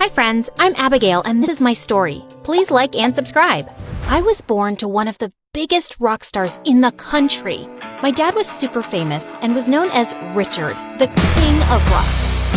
Hi friends, I'm Abigail and this is my story. Please like and subscribe. I was born to one of the biggest rock stars in the country. My dad was super famous and was known as Richard, the king of rock.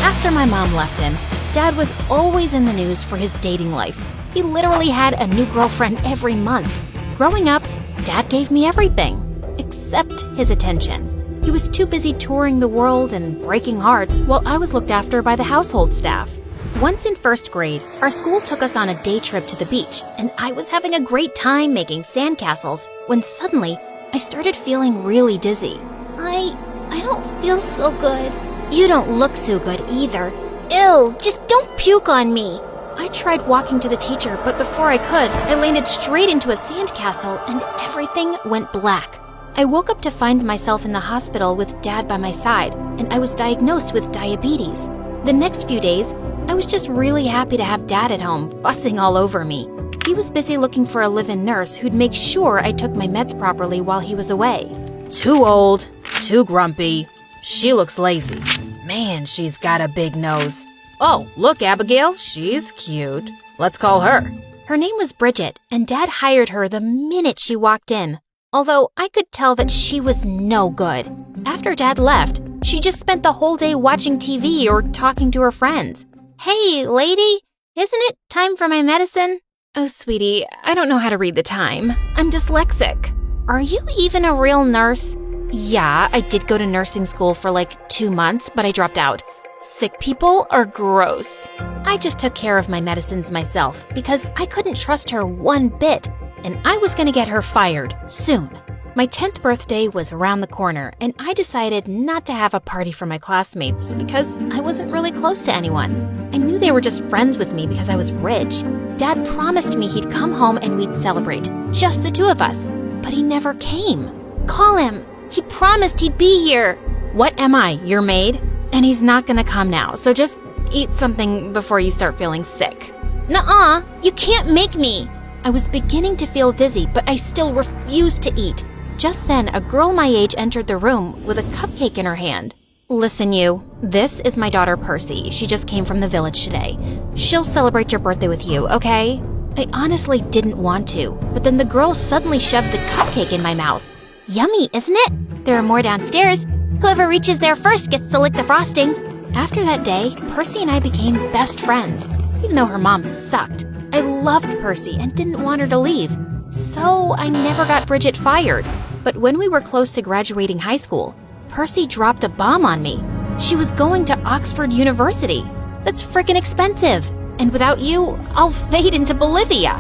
After my mom left him, Dad was always in the news for his dating life. He literally had a new girlfriend every month. Growing up, Dad gave me everything, except his attention. He was too busy touring the world and breaking hearts while I was looked after by the household staff. Once in first grade, our school took us on a day trip to the beach, and I was having a great time making sandcastles when suddenly I started feeling really dizzy. I don't feel so good. You don't look so good either. Ew, just don't puke on me. I tried walking to the teacher, but before I could, I landed straight into a sandcastle and everything went black. I woke up to find myself in the hospital with Dad by my side, and I was diagnosed with diabetes. The next few days, I was just really happy to have Dad at home, fussing all over me. He was busy looking for a live-in nurse who'd make sure I took my meds properly while he was away. Too old, too grumpy. She looks lazy. Man, she's got a big nose. Oh, look, Abigail, she's cute. Let's call her. Her name was Bridget, and Dad hired her the minute she walked in. Although I could tell that she was no good. After Dad left, she just spent the whole day watching TV or talking to her friends. Hey, lady, isn't it time for my medicine? Oh, sweetie, I don't know how to read the time. I'm dyslexic. Are you even a real nurse? Yeah, I did go to nursing school for like 2 months, but I dropped out. Sick people are gross. I just took care of my medicines myself because I couldn't trust her one bit, and I was gonna get her fired soon. My 10th birthday was around the corner, and I decided not to have a party for my classmates because I wasn't really close to anyone. I knew they were just friends with me because I was rich. Dad promised me he'd come home and we'd celebrate, just the two of us, but he never came. Call him. He promised he'd be here. What am I, your maid? And he's not gonna come now, so just eat something before you start feeling sick. Nuh-uh, you can't make me. I was beginning to feel dizzy, but I still refused to eat. Just then, a girl my age entered the room with a cupcake in her hand. Listen, you, this is my daughter Percy. She just came from the village today. She'll celebrate your birthday with you, okay? I honestly didn't want to, but then the girl suddenly shoved the cupcake in my mouth. Yummy, isn't it? There are more downstairs. Whoever reaches there first gets to lick the frosting. After that day, Percy and I became best friends, even though her mom sucked. I loved Percy and didn't want her to leave, so I never got Bridget fired. But when we were close to graduating high school, Percy dropped a bomb on me. She was going to Oxford University. That's frickin' expensive. And without you, I'll fade into Bolivia.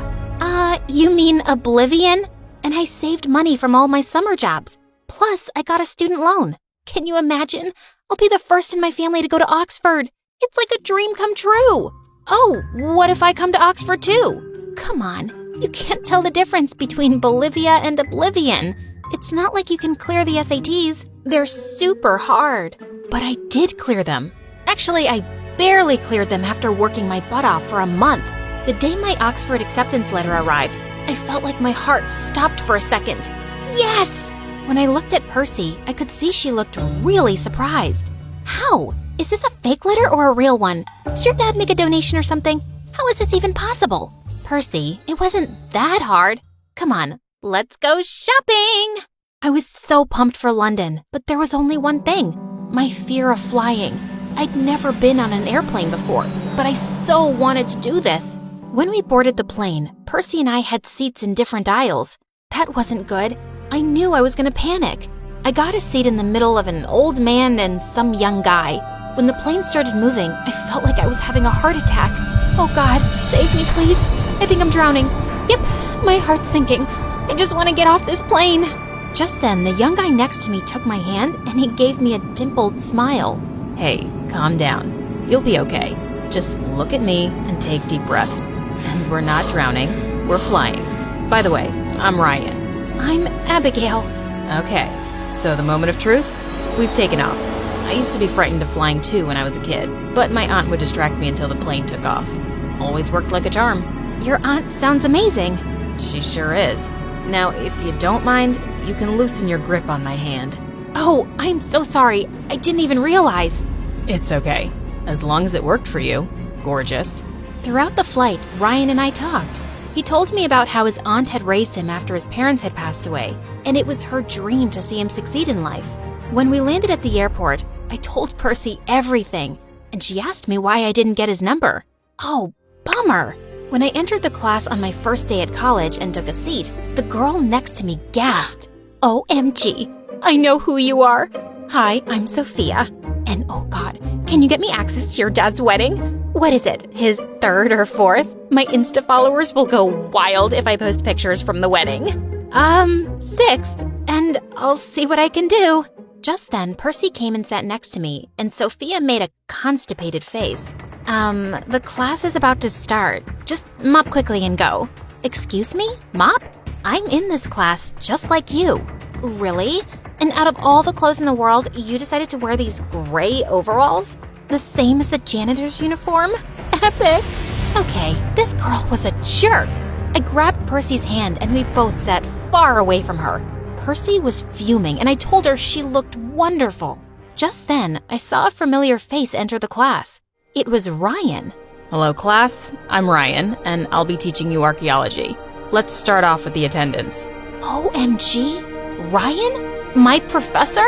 You mean oblivion? And I saved money from all my summer jobs. Plus, I got a student loan. Can you imagine? I'll be the first in my family to go to Oxford. It's like a dream come true. Oh, what if I come to Oxford too? Come on, you can't tell the difference between Bolivia and oblivion. It's not like you can clear the SATs. They're super hard. But I did clear them. Actually, I barely cleared them after working my butt off for a month. The day my Oxford acceptance letter arrived, I felt like my heart stopped for a second. Yes! When I looked at Percy, I could see she looked really surprised. How? Is this a fake letter or a real one? Did your dad make a donation or something? How is this even possible? Percy, it wasn't that hard. Come on, let's go shopping! I was so pumped for London, but there was only one thing. My fear of flying. I'd never been on an airplane before, but I so wanted to do this. When we boarded the plane, Percy and I had seats in different aisles. That wasn't good. I knew I was gonna panic. I got a seat in the middle of an old man and some young guy. When the plane started moving, I felt like I was having a heart attack. Oh God, save me please. I think I'm drowning. Yep, my heart's sinking. I just want to get off this plane. Just then, the young guy next to me took my hand and he gave me a dimpled smile. Hey, calm down. You'll be okay. Just look at me and take deep breaths. And we're not drowning, we're flying. By the way, I'm Ryan. I'm Abigail. Okay, so the moment of truth? We've taken off. I used to be frightened of flying too when I was a kid, but my aunt would distract me until the plane took off. Always worked like a charm. Your aunt sounds amazing. She sure is. Now, if you don't mind, you can loosen your grip on my hand. Oh, I'm so sorry. I didn't even realize. It's okay. As long as it worked for you. Gorgeous. Throughout the flight, Ryan and I talked. He told me about how his aunt had raised him after his parents had passed away, and it was her dream to see him succeed in life. When we landed at the airport, I told Percy everything, and she asked me why I didn't get his number. Oh, bummer! When I entered the class on my first day at college and took a seat, the girl next to me gasped, "OMG, I know who you are. Hi, I'm Sophia. And oh God, can you get me access to your dad's wedding? What is it, his third or fourth? My Insta followers will go wild if I post pictures from the wedding." Sixth, and I'll see what I can do. Just then, Percy came and sat next to me, and Sophia made a constipated face. The class is about to start. Just mop quickly and go." "Excuse me? Mop? I'm in this class just like you." "Really? And out of all the clothes in the world, you decided to wear these gray overalls? The same as the janitor's uniform? Epic!" Okay, this girl was a jerk. I grabbed Percy's hand and we both sat far away from her. Percy was fuming and I told her she looked wonderful. Just then, I saw a familiar face enter the class. It was Ryan. Hello, class. I'm Ryan, and I'll be teaching you archaeology. Let's start off with the attendance. OMG? Ryan? My professor?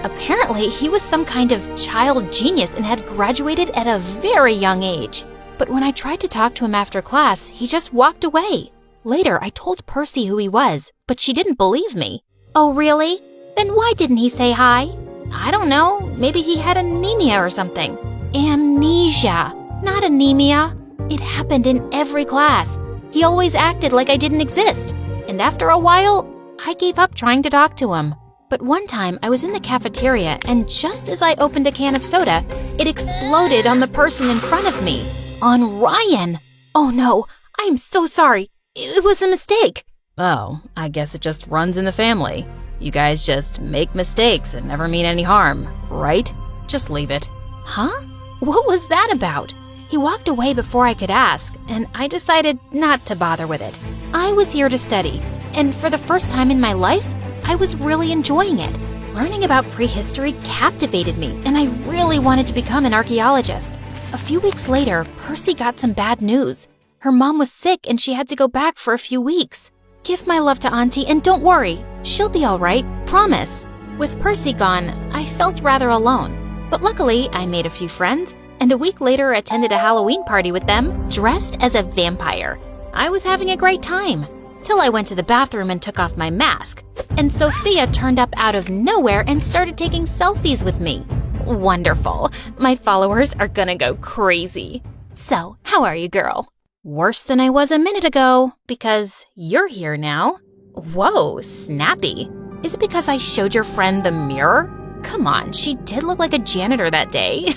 Apparently, he was some kind of child genius and had graduated at a very young age. But when I tried to talk to him after class, he just walked away. Later, I told Percy who he was, but she didn't believe me. "Oh, really? Then why didn't he say hi?" "I don't know. Maybe he had anemia or something." Amnesia, not anemia. It happened in every class. He always acted like I didn't exist. And after a while, I gave up trying to talk to him. But one time, I was in the cafeteria, and just as I opened a can of soda, it exploded on the person in front of me. On Ryan. Oh no, I am so sorry. It was a mistake. Oh, I guess it just runs in the family. You guys just make mistakes and never mean any harm, right? Just leave it. Huh? What was that about? He walked away before I could ask, and I decided not to bother with it. I was here to study, and for the first time in my life, I was really enjoying it. Learning about prehistory captivated me, and I really wanted to become an archaeologist. A few weeks later, Percy got some bad news. Her mom was sick and she had to go back for a few weeks. Give my love to Auntie and don't worry, she'll be all right, promise. With Percy gone, I felt rather alone. But luckily, I made a few friends, and a week later attended a Halloween party with them, dressed as a vampire. I was having a great time, till I went to the bathroom and took off my mask. And Sophia turned up out of nowhere and started taking selfies with me. Wonderful. My followers are gonna go crazy. So, how are you, girl? Worse than I was a minute ago, because you're here now. Whoa, snappy. Is it because I showed your friend the mirror? Come on, she did look like a janitor that day.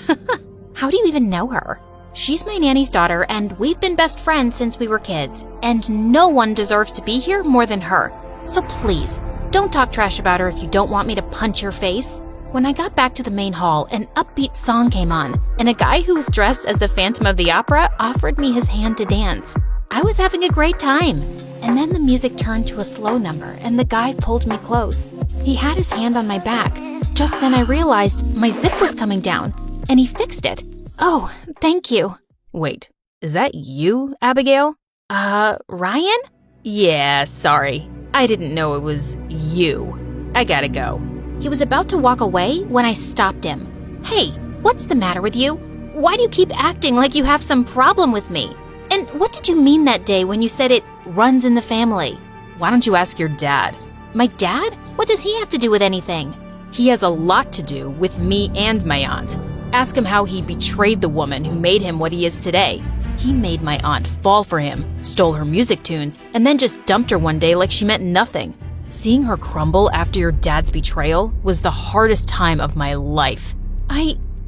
How do you even know her? She's my nanny's daughter, and we've been best friends since we were kids, and no one deserves to be here more than her. So please, don't talk trash about her if you don't want me to punch your face. When I got back to the main hall, an upbeat song came on, and a guy who was dressed as the Phantom of the Opera offered me his hand to dance. I was having a great time. And then the music turned to a slow number, and the guy pulled me close. He had his hand on my back. Just then I realized my zip was coming down, and he fixed it. Oh, thank you. Wait, is that you, Abigail? Ryan? Yeah, sorry. I didn't know it was you. I gotta go. He was about to walk away when I stopped him. Hey, what's the matter with you? Why do you keep acting like you have some problem with me? And what did you mean that day when you said it runs in the family? Why don't you ask your dad? My dad? What does he have to do with anything? He has a lot to do with me and my aunt. Ask him how he betrayed the woman who made him what he is today. He made my aunt fall for him, stole her music tunes, and then just dumped her one day like she meant nothing. Seeing her crumble after your dad's betrayal was the hardest time of my life.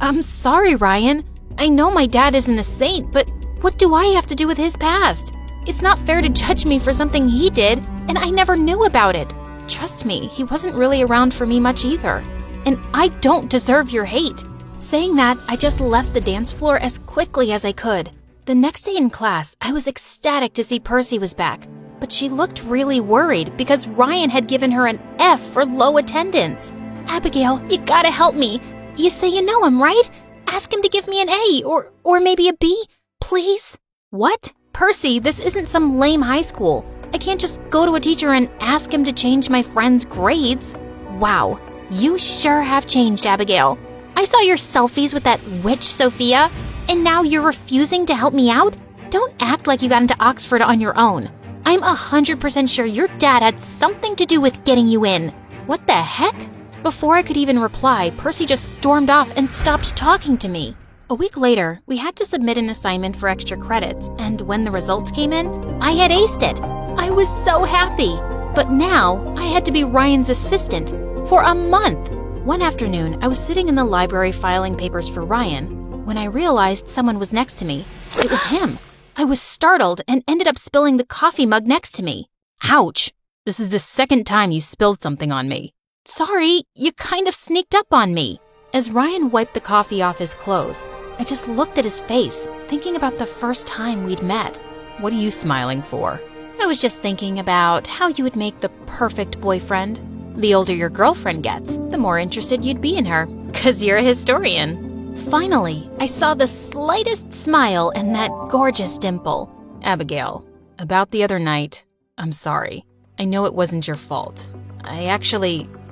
I'm sorry, Ryan. I know my dad isn't a saint, but what do I have to do with his past? It's not fair to judge me for something he did, and I never knew about it. Trust me, he wasn't really around for me much either. And I don't deserve your hate. Saying that, I just left the dance floor as quickly as I could. The next day in class, I was ecstatic to see Percy was back, but she looked really worried because Ryan had given her an F for low attendance. Abigail, you gotta help me. You say you know him, right? Ask him to give me an A or maybe a B, please. What? Percy, this isn't some lame high school. I can't just go to a teacher and ask him to change my friend's grades. Wow, you sure have changed, Abigail. I saw your selfies with that witch Sophia, and now you're refusing to help me out? Don't act like you got into Oxford on your own. I'm 100% sure your dad had something to do with getting you in. What the heck? Before I could even reply, Percy just stormed off and stopped talking to me. A week later, we had to submit an assignment for extra credits, and when the results came in, I had aced it. I was so happy. But now, I had to be Ryan's assistant for a month. One afternoon, I was sitting in the library filing papers for Ryan when I realized someone was next to me. It was him. I was startled and ended up spilling the coffee mug next to me. Ouch! This is the second time you spilled something on me. Sorry, you kind of sneaked up on me. As Ryan wiped the coffee off his clothes, I just looked at his face, thinking about the first time we'd met. What are you smiling for? I was just thinking about how you would make the perfect boyfriend. The older your girlfriend gets, the more interested you'd be in her. 'Cause you're a historian. Finally, I saw the slightest smile and that gorgeous dimple. Abigail, about the other night, I'm sorry. I know it wasn't your fault.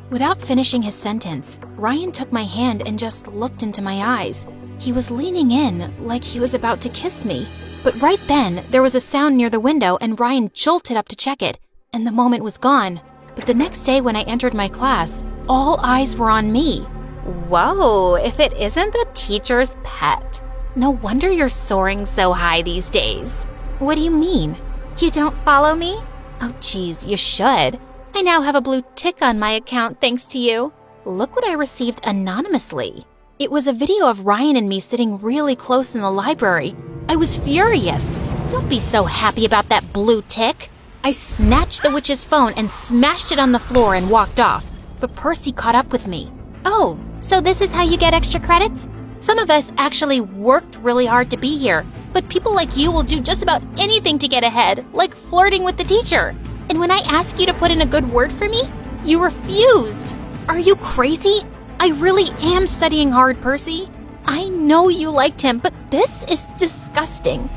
Without finishing his sentence, Ryan took my hand and just looked into my eyes. He was leaning in like he was about to kiss me. But right then, there was a sound near the window and Ryan jolted up to check it, and the moment was gone. But the next day when I entered my class, all eyes were on me. Whoa, if it isn't the teacher's pet. No wonder you're soaring so high these days. What do you mean? You don't follow me? Oh geez, you should. I now have a blue tick on my account thanks to you. Look what I received anonymously. It was a video of Ryan and me sitting really close in the library. I was furious. Don't be so happy about that blue tick. I snatched the witch's phone and smashed it on the floor and walked off. But Percy caught up with me. Oh, so this is how you get extra credits? Some of us actually worked really hard to be here, but people like you will do just about anything to get ahead, like flirting with the teacher. And when I ask you to put in a good word for me, you refused. Are you crazy? I really am studying hard, Percy. I know you liked him, but this is disgusting.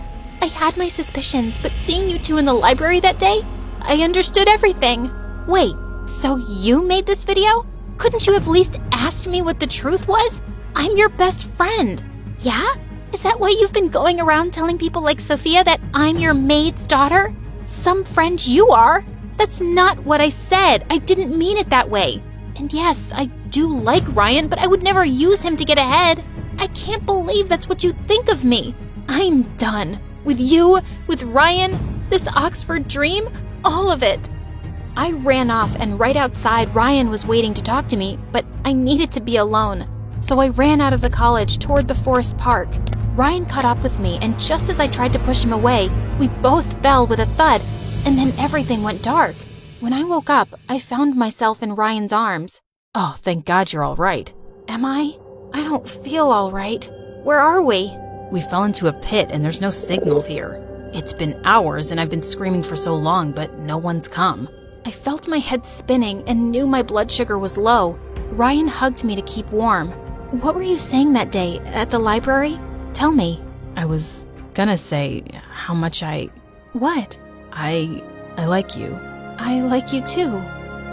I had my suspicions, but seeing you two in the library that day, I understood everything. Wait, so you made this video? Couldn't you have at least asked me what the truth was? I'm your best friend. Yeah? Is that why you've been going around telling people like Sophia that I'm your maid's daughter? Some friend you are. That's not what I said. I didn't mean it that way. And yes, I do like Ryan, but I would never use him to get ahead. I can't believe that's what you think of me. I'm done. With you, with Ryan, this Oxford dream, all of it. I ran off, and right outside, Ryan was waiting to talk to me, but I needed to be alone. So I ran out of the college toward the forest park. Ryan caught up with me, and just as I tried to push him away, we both fell with a thud, and then everything went dark. When I woke up, I found myself in Ryan's arms. Oh, thank God you're all right. Am I? I don't feel all right. Where are we? We fell into a pit and there's no signals here. It's been hours and I've been screaming for so long, but no one's come. I felt my head spinning and knew my blood sugar was low. Ryan hugged me to keep warm. What were you saying that day at the library? Tell me. I was gonna say how much What? I like you. I like you too.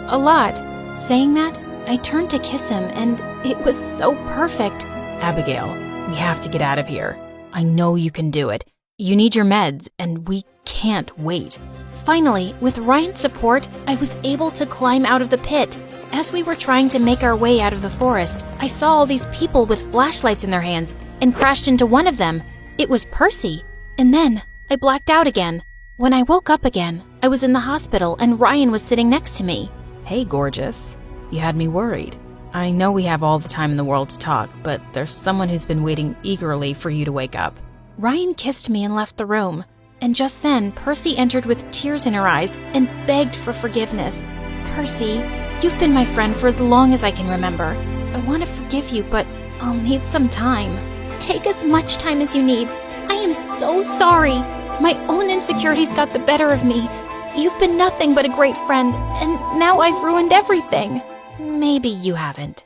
A lot. Saying that, I turned to kiss him and it was so perfect. Abigail, we have to get out of here. I know you can do it. You need your meds and we can't wait. Finally, with Ryan's support, I was able to climb out of the pit. As we were trying to make our way out of the forest, I saw all these people with flashlights in their hands and crashed into one of them. It was Percy. And then I blacked out again. When I woke up again, I was in the hospital and Ryan was sitting next to me. Hey, gorgeous. You had me worried. I know we have all the time in the world to talk, but there's someone who's been waiting eagerly for you to wake up. Ryan kissed me and left the room. And just then, Percy entered with tears in her eyes and begged for forgiveness. Percy, you've been my friend for as long as I can remember. I want to forgive you, but I'll need some time. Take as much time as you need. I am so sorry. My own insecurities got the better of me. You've been nothing but a great friend, and now I've ruined everything. Maybe you haven't.